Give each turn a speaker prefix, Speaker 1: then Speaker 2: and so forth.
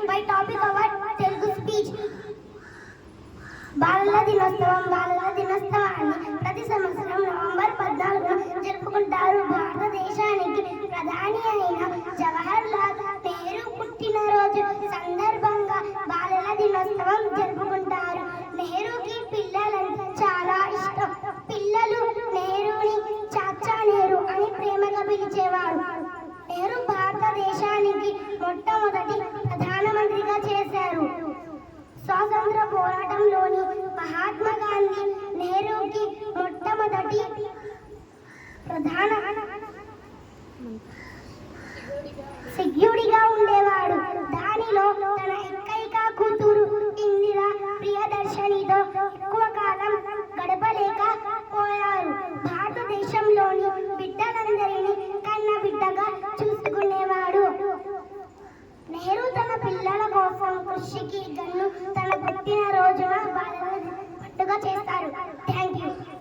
Speaker 1: by topic our Telugu speech. బాలల దినోత్సవాన్ని ప్రతి సంవత్సరం నవంబర్ 14న జరుపుకుంటారు. భారతదేశానికి ప్రధాని అయిన జవహర్ లాల్ నెహ్రూ పుట్టినరోజు సందర్భంగా బాలల దినోత్సవం జరుపుకుంటారు. నెహ్రూకి పిల్లలంటే చాలా ఇష్టం. పిల్లలు నెహ్రూని చాచా నెహ్రూ అని ప్రేమగా పిలిచేవారు. నెహ్రూ భారతదేశానికి మొట్టమొదటి ప్రధానమంత్రిగా చేశారు. స్వాతంత్ర పోరాటంలోని మహాత్మా గాంధీ నెహ్రూకి మొట్టమొదటి ప్రధాన సిగ్గుడిగా ఉండేవాడు. దానిలో తన ఏకైక కూతురు ఇందిరా ప్రియదర్శినితో ఎక్కువ కాలం గడపలేకపోయారు. భారతదేశంలోని బిడ్డలందరినీ కన్న బిడ్డగా చూసుకునేవాడు. నెహ్రూ తన పిల్లల కోసం కృషికి గాను తన